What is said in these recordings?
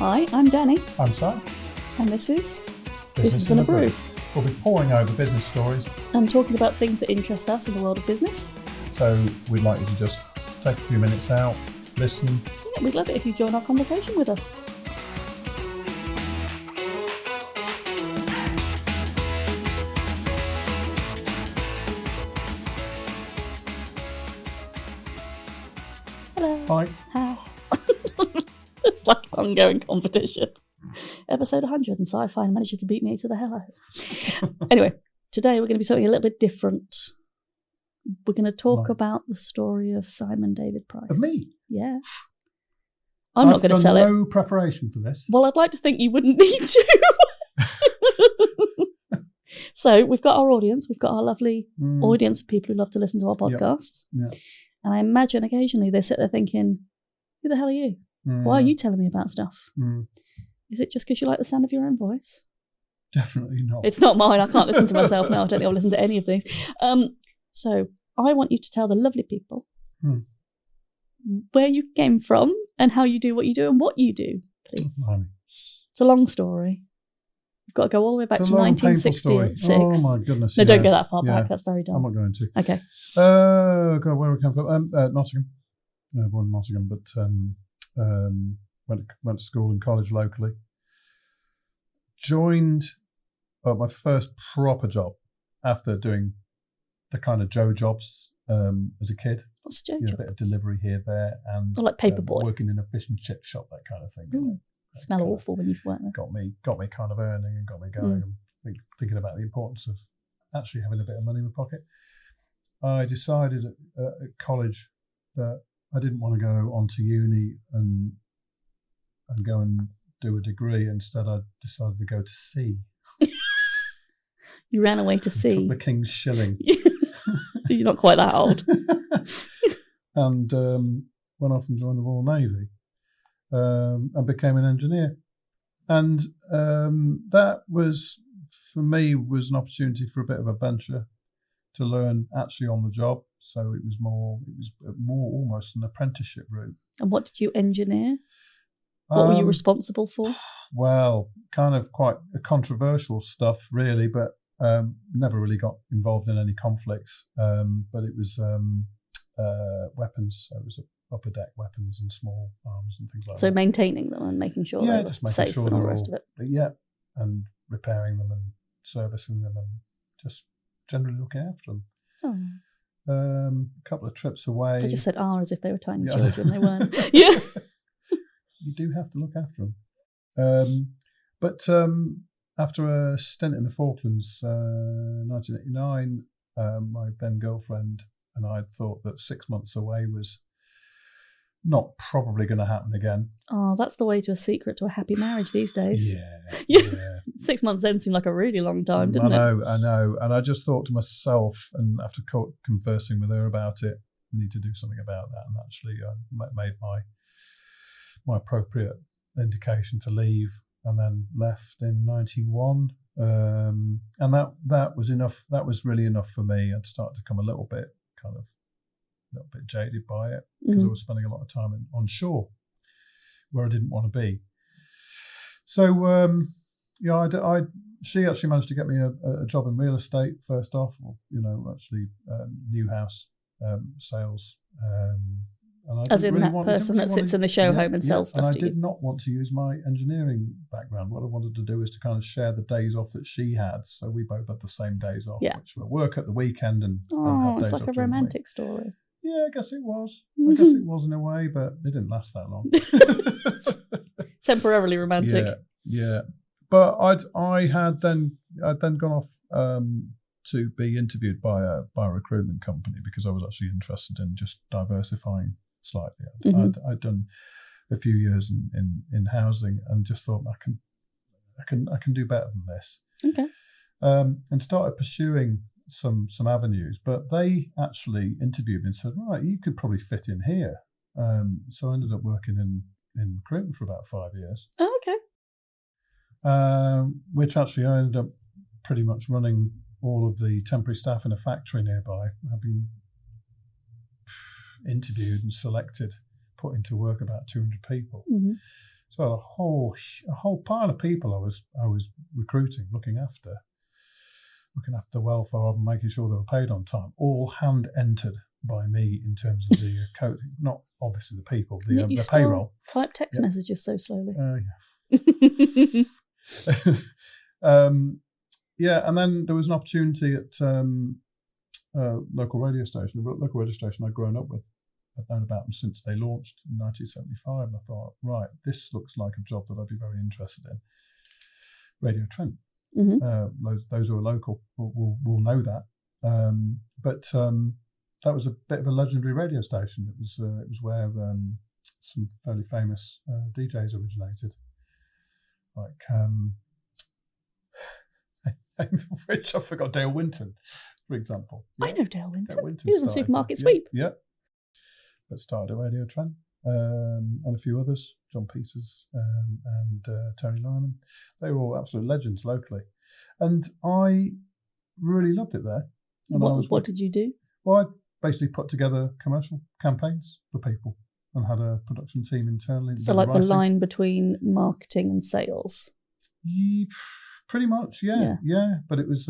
Hi, I'm Danny, I'm Simon. and this is Business in a Brew. We'll be poring over business stories, And talking about things that interest us in the world of business. so we'd like you to just take a few minutes out, listen. Yeah, we'd love it if you join our conversation with us. Hello. Hi. Hi. It's like an ongoing competition. Episode 100, and sci-fi manages to beat me to the hell out. Anyway, today we're going to be something a little bit different. We're going to talk about the story of Simon David Price. Of me? Yeah. I'm not going to tell it. No preparation for this. Well, I'd like to think you wouldn't need to. So we've got our audience. We've got our lovely audience of people who love to listen to our podcasts. Yeah. And I imagine occasionally they sit there thinking, who the hell are you? Why are you telling me about stuff? Is it just because you like the sound of your own voice? Definitely not. It's not mine. I can't listen to myself now. I don't think I'll listen to any of these. So I want you to tell the lovely people where you came from and how you do what you do and what you do, please. It's a long story. You've got to go all the way back to 1966. Oh my goodness. No, don't go that far back. That's very dumb. I'm not going to. Okay. God, where we come from? Nottingham. No, born in Nottingham, but went to school and college locally. Joined my first proper job after doing the kind of Joe jobs as a kid. What's a Joe A job? bit of delivery here, there, and like paperboy. working in a fish and chip shop, that kind of thing. Smell awful when you've worked there. Got me kind of earning and got me going and thinking about the importance of actually having a bit of money in my pocket. I decided at college that I didn't want to go on to uni and go and do a degree. Instead, I decided to go to sea. You ran away to sea. Took the King's Shilling. You're not quite that old. And went off and joined the Royal Navy and became an engineer. And that was, for me, was an opportunity for a bit of adventure to learn actually on the job. So it was more almost an apprenticeship route. And what did you engineer? What were you responsible for? Well, kind of quite controversial stuff, really, but never really got involved in any conflicts. But it was weapons. So it was upper deck weapons and small arms and things like that. So maintaining them and making sure they were safe and all the rest of it. Yeah, and repairing them and servicing them and just generally looking after them. Oh. A couple of trips away. I just said as if they were tiny children. They weren't. Yeah. You do have to look after them. But after a stint in the Falklands, 1989, my then girlfriend and I thought that 6 months away was not probably going to happen again. Oh, that's the way to a secret to a happy marriage these days. Yeah. 6 months then seemed like a really long time, didn't it? I know. And I just thought to myself, and after conversing with her about it, we need to do something about that. And actually made my appropriate indication to leave, and then left in 91. And that was enough. That was really enough for me. I'd started to become a little bit jaded by it because I was spending a lot of time on shore where I didn't want to be. So she actually managed to get me a job in real estate first off, new house sales. And as in really that person that sits in the show home and sells stuff. And I did not want to use my engineering background. What I wanted to do is to kind of share the days off that she had. So we both had the same days off, which were work at the weekend and have days it's like a romantic story. Yeah, I guess it was. I guess it was in a way, but it didn't last that long. Temporarily romantic. Yeah. But I had then gone off to be interviewed by a recruitment company because I was actually interested in just diversifying slightly. I'd done a few years in housing and just thought I can do better than this. Okay. And started pursuing some avenues, but they actually interviewed me and said, right, you could probably fit in here. So I ended up working in recruitment for about 5 years. Oh, okay. Which actually I ended up pretty much running all of the temporary staff in a factory nearby, having interviewed and selected, put into work about 200 people. So a whole pile of people I was recruiting, looking after the welfare of them, making sure they were paid on time, all hand entered by me in terms of the code, not obviously the people, the payroll. Type text messages so slowly. Yeah, and then there was an opportunity at local radio station. The local radio station I'd grown up with. I'd known about them since they launched in 1975, and I thought, right, this looks like a job that I'd be very interested in. Radio Trent. Those who are local will know that. But that was a bit of a legendary radio station. It was where some fairly famous DJs originated, like which I forgot, Dale Winton, for example. I know Dale Winton. He was on Supermarket Sweep. Yeah. But started at Radio Trent, and a few others, John Peters and Tony Lyman. They were all absolute legends locally. And I really loved it there. And what did you do? Well, I basically put together commercial campaigns for people and had a production team internally. So like the line between marketing and sales? Pretty much, yeah. But it was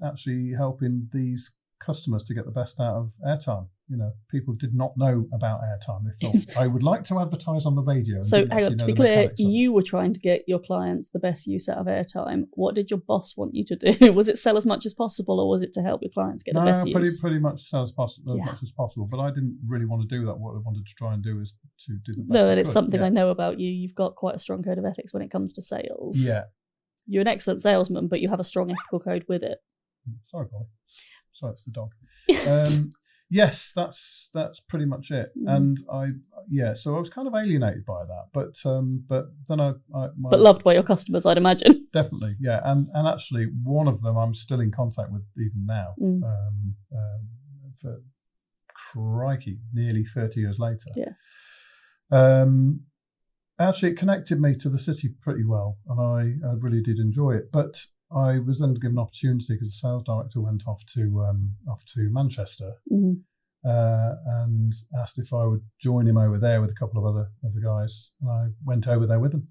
actually helping these customers to get the best out of airtime. You know, people did not know about airtime. They thought, I would like to advertise on the radio. So hang on, to be clear, you were trying to get your clients the best use out of airtime. What did your boss want you to do? Was it sell as much as possible, or was it to help your clients get the best use? Pretty much sell as much as possible. But I didn't really want to do that. What I wanted to try and do is to do the best. No, and it's something I know about you. You've got quite a strong code of ethics when it comes to sales. Yeah. You're an excellent salesman, but you have a strong ethical code with it. Sorry, Polly. Sorry, it's the dog. Yes, that's pretty much it. And so I was kind of alienated by that, but then but loved by your customers, I'd imagine. Definitely, yeah. And actually, one of them I'm still in contact with even now. For crikey, nearly 30 years later. Yeah. Actually, it connected me to the city pretty well, and I really did enjoy it. But I was then given an opportunity because the sales director went off to Manchester and asked if I would join him over there with a couple of other guys. And I went over there with them.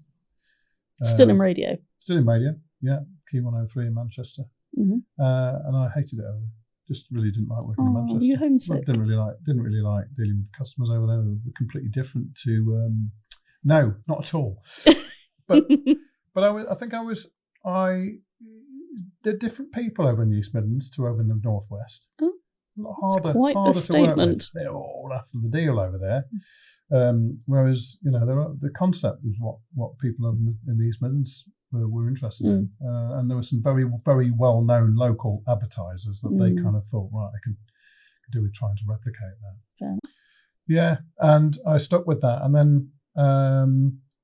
Still in radio? Still in radio, yeah. Key 103 in Manchester. And I hated it over there. Just really didn't like working in Manchester. Were you homesick? Didn't really like dealing with customers over there. They were completely different to... no, not at all. But they're different people over in the East Midlands to over in the Northwest. Oh, harder quite to statement. Work with. They're all after the deal over there. Whereas the concept was what people in the East Midlands were interested in, and there were some very very well known local advertisers that they kind of thought, right, I could do with trying to replicate that. Fair. Yeah, and I stuck with that, and then.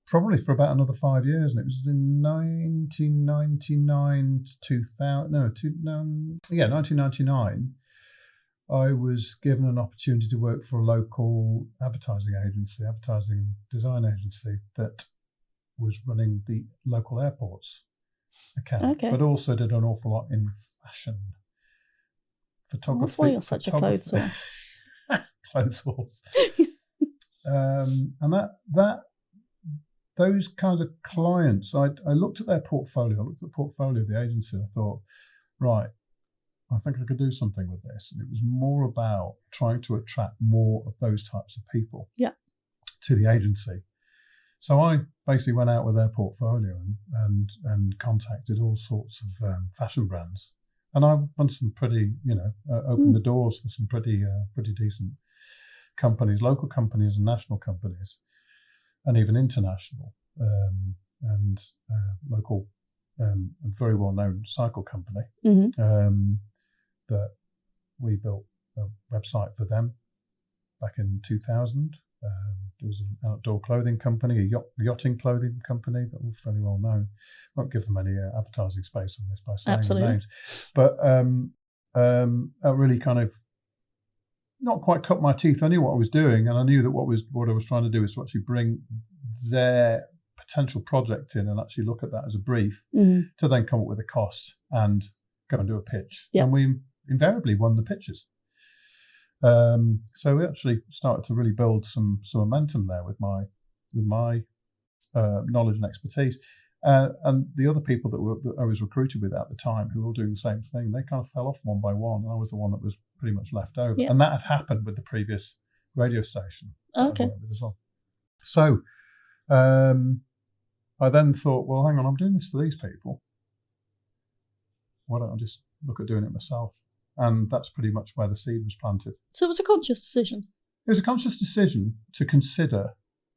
Probably for about another 5 years, and it was in 1999 to 1999. I was given an opportunity to work for a local advertising design agency that was running the local airports account, but also did an awful lot in fashion, photography. That's why you're such a clothes horse. Clothes horse. And that those kinds of clients, I looked at their portfolio. I looked at the portfolio of the agency. And I thought, right, I think I could do something with this. And it was more about trying to attract more of those types of people to the agency. So I basically went out with their portfolio and contacted all sorts of fashion brands. And I won some pretty, opened the doors for some pretty decent companies, local companies and national companies, and even international, and local, very well-known cycle company that we built a website for them back in 2000. There was an outdoor clothing company, a yachting clothing company that were fairly well known. Won't give them any advertising space on this by saying the names, but that really kind of not quite cut my teeth. I knew what I was doing, and I knew that what I was trying to do is to actually bring their potential project in and actually look at that as a brief to then come up with a cost and go and do a pitch. And we invariably won the pitches. So we actually started to really build some momentum there with my knowledge and expertise. And the other people that I was recruited with at the time, who were all doing the same thing, they kind of fell off one by one. I was the one that was pretty much left over. Yeah. And that had happened with the previous radio station that Okay. I worked with as well. So I then thought, well, hang on, I'm doing this for these people. Why don't I just look at doing it myself? And that's pretty much where the seed was planted. So it was a conscious decision. It was a conscious decision to consider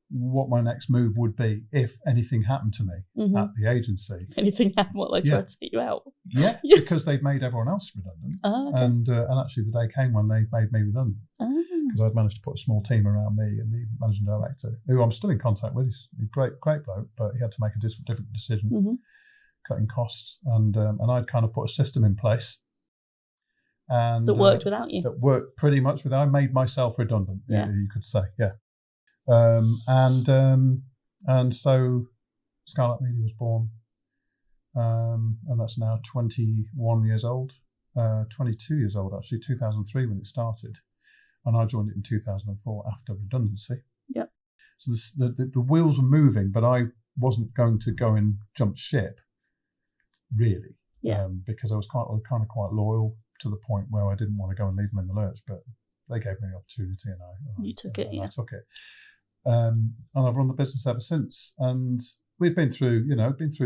what my next move would be if anything happened to me at the agency. Anything happened? What, they tried to get you out? Yeah, because they'd made everyone else redundant. Oh, okay. And actually the day came when they made me redundant. Because I'd managed to put a small team around me and the managing director, who I'm still in contact with. He's a great bloke, but he had to make a different decision, cutting costs. And I'd kind of put a system in place. And that worked without you. That worked pretty much without. I made myself redundant, you could say, yeah. And so Scarlet Media was born, and that's now 21 years old, 22 years old actually, 2003 when it started, and I joined it in 2004 after redundancy. Yep. So the wheels were moving, but I wasn't going to go and jump ship, really, because I was quite loyal to the point where I didn't want to go and leave them in the lurch, but they gave me the opportunity, and I took it. I took it. And I've run the business ever since. And we've been through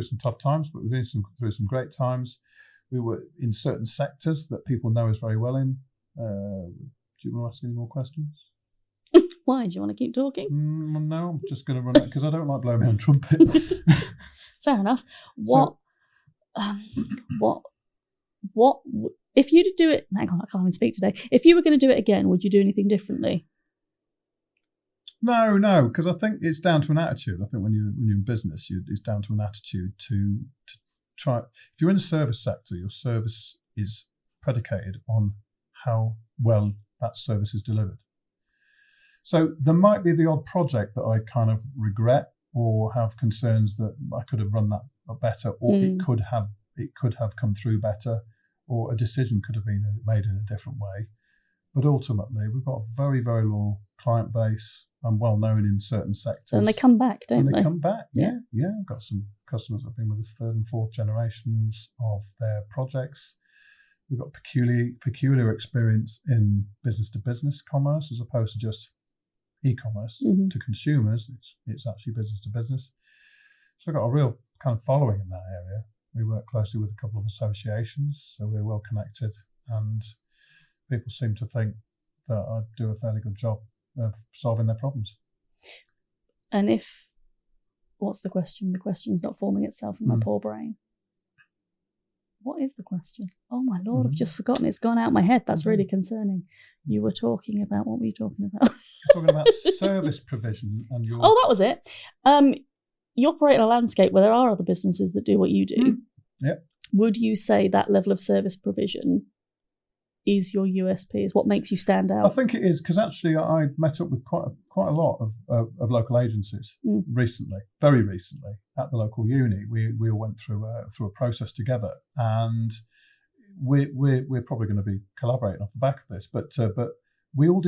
some tough times, but we've been through some great times. We were in certain sectors that people know us very well in. Do you want to ask any more questions? Why? Do you want to keep talking? No, I'm just going to run it because I don't like blowing my own trumpet. Fair enough. What if you to do it? Hang on, I can't even speak today. If you were going to do it again, would you do anything differently? No, because I think it's down to an attitude. I think when you're in business, it's down to an attitude to try. If you're in a service sector, your service is predicated on how well that service is delivered. So there might be the odd project that I kind of regret or have concerns that I could have run that better, or it could have come through better, or a decision could have been made in a different way. But ultimately, we've got a very, very loyal client base. I'm well known in certain sectors. And they come back, don't they? And they come back, yeah. I've got some customers that have been with us third and fourth generations of their projects. We've got peculiar experience in business-to-business commerce as opposed to just e-commerce to consumers. It's actually business-to-business. So we've got a real kind of following in that area. We work closely with a couple of associations, so we're well connected, and people seem to think that I do a fairly good job of solving their problems. And what's the question? The question's not forming itself in my poor brain. What is the question? Oh my Lord, I've just forgotten. It's gone out my head. That's really concerning. You were talking about, what were you talking about? You're talking about service provision and your... Oh, that was it. You operate in a landscape where there are other businesses that do what you do. Yeah. Would you say that level of service provision is your USP, is what makes you stand out? I think it is, because actually I met up with quite a lot of local agencies recently, very recently, at the local uni. We all went through a process together, and we're probably going to be collaborating off the back of this, but we all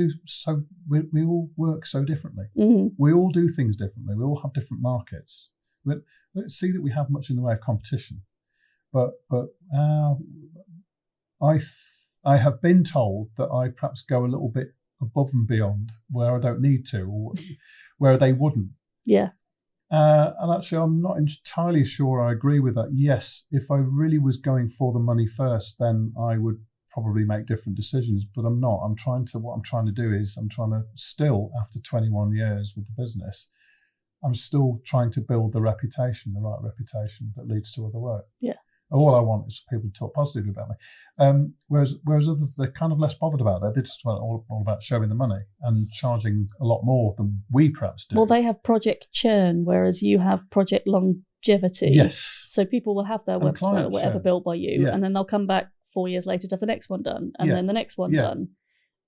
we all work so differently. We all do things differently. We all have different markets. We don't see that we have much in the way of competition, but I have been told that I perhaps go a little bit above and beyond where I don't need to, or where they wouldn't. Yeah. And actually, I'm not entirely sure I agree with that. Yes, if I really was going for the money first, then I would probably make different decisions, but I'm not. What I'm trying to do is I'm trying to still, after 21 years with the business, I'm still trying to build the right reputation that leads to other work. Yeah. All I want is for people to talk positively about me. Whereas others, they're kind of less bothered about that. They're just all about showing the money and charging a lot more than we perhaps do. Well, they have project churn, whereas you have project longevity. Yes. So people will have their And website or whatever built by you, Yeah. and then they'll come back 4 years later to have the next one done, and Yeah. then the next one Yeah. done,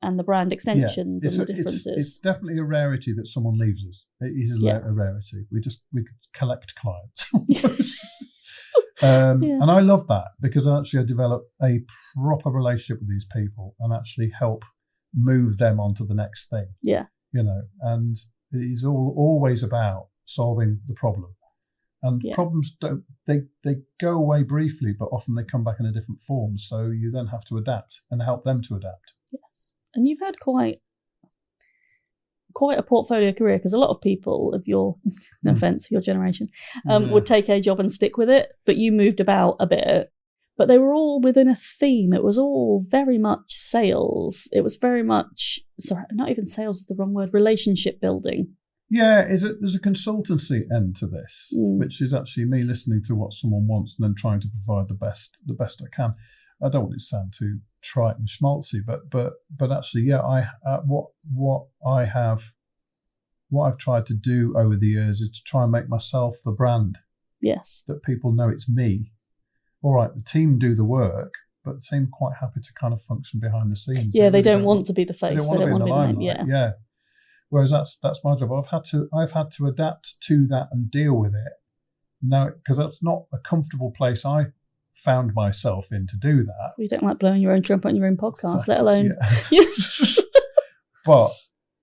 and the brand extensions and the differences. It's definitely a rarity that someone leaves us. It is a rarity. We collect clients. And I love that, because actually I develop a proper relationship with these people and actually help move them on to the next thing. Yeah. And it is always about solving the problem. And problems they go away briefly, but often they come back in a different form. So you then have to adapt and help them to adapt. Yes. And you've had quite a portfolio career, because a lot of people of your, no offence, your generation, would take a job and stick with it, but you moved about a bit. But they were all within a theme. It was all very much sales. It was very much, sorry, not even sales is the wrong word, relationship building. Yeah, there's a consultancy end to this, which is actually me listening to what someone wants and then trying to provide the best I can. I don't want it to sound too trite and schmaltzy, but actually, what I've tried to do over the years is to try and make myself the brand. Yes. That people know it's me. All right, the team do the work, but the team are quite happy to kind of function behind the scenes. Yeah, they don't want to be the face. They don't want to be the limelight. Yeah. Whereas that's my job. I've had to adapt to that and deal with it. Now, because that's not a comfortable place I found myself in to do that. You don't like blowing your own trumpet on your own podcast, let alone. Yeah. But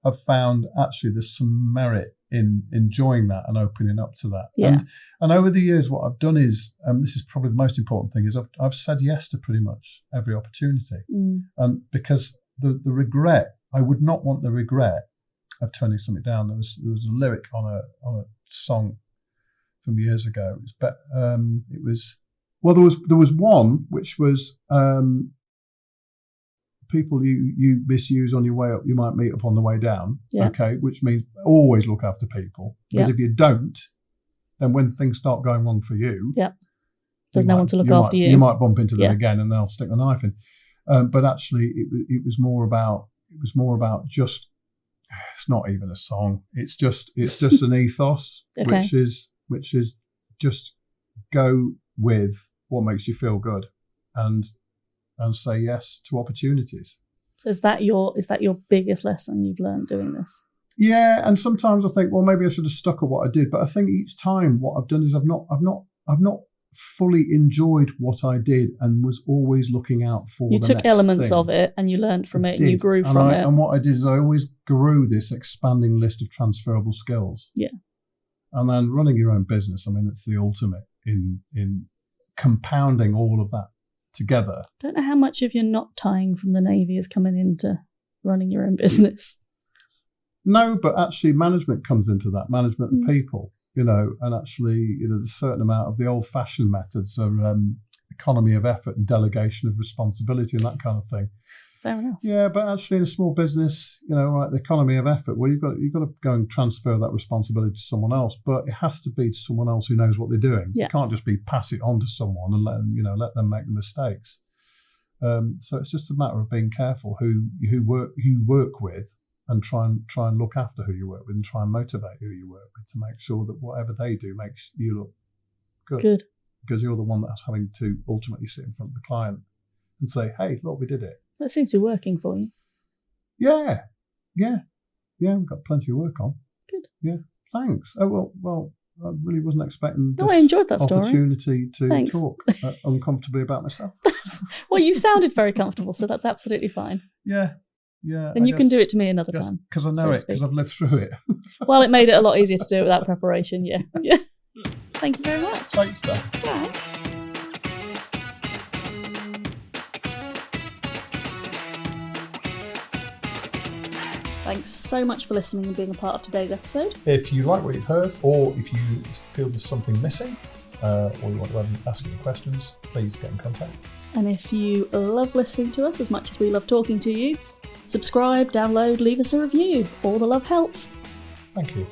I've found actually there's some merit in enjoying that and opening up to that. Yeah. And over the years, what I've done is, this is probably the most important thing, is I've said yes to pretty much every opportunity. And because the regret, I would not want the regret of turning something down. There was a lyric on a song from years ago. There was one which was people you misuse on your way up, you might meet up on the way down. Yeah. Okay, which means always look after people. Because if you don't, then when things start going wrong for you, there's no one to look after you. You might bump into them again, and they'll stick the knife in. But actually, it was more about just. It's not even a song. It's just an ethos, which is just go with what makes you feel good, and say yes to opportunities. So is that your biggest lesson you've learned doing this? Yeah, and sometimes I think, well, maybe I should have stuck at what I did. But I think each time what I've done is I've not fully enjoyed what I did, and was always looking out for the next thing. You took elements of it and you learned from it and you grew from it. And what I did is I always grew this expanding list of transferable skills. Yeah. And then running your own business, I mean, it's the ultimate in compounding all of that together. Don't know how much of your knot tying from the Navy is coming into running your own business. No, but actually management comes into that, management of people. And actually, there's a certain amount of the old-fashioned methods of economy of effort and delegation of responsibility and that kind of thing. Fair enough. Yeah, but actually in a small business, the economy of effort, well, you've got to go and transfer that responsibility to someone else, but it has to be to someone else who knows what they're doing. Yeah. You can't just pass it on to someone and let them make the mistakes. So it's just a matter of being careful who you work with. And try and look after who you work with, and try and motivate who you work with to make sure that whatever they do makes you look good. Because you're the one that's having to ultimately sit in front of the client and say, "Hey, look, we did it." That seems to be working for you. Yeah. We've got plenty of work on. Good. Yeah. Thanks. Oh well. I really wasn't expecting this I enjoyed that opportunity to talk uncomfortably about myself. Well, you sounded very comfortable, so that's absolutely fine. Yeah. Yeah, and you can do it to me another time. Because I know it, because I've lived through it. Well, it made it a lot easier to do it without preparation, yeah. Thank you very much. Thanks, Dan. It's all right. Thanks so much for listening and being a part of today's episode. If you like what you've heard, or if you feel there's something missing, or you want to ask any questions, please get in contact. And if you love listening to us as much as we love talking to you, subscribe, download, leave us a review. All the love helps. Thank you.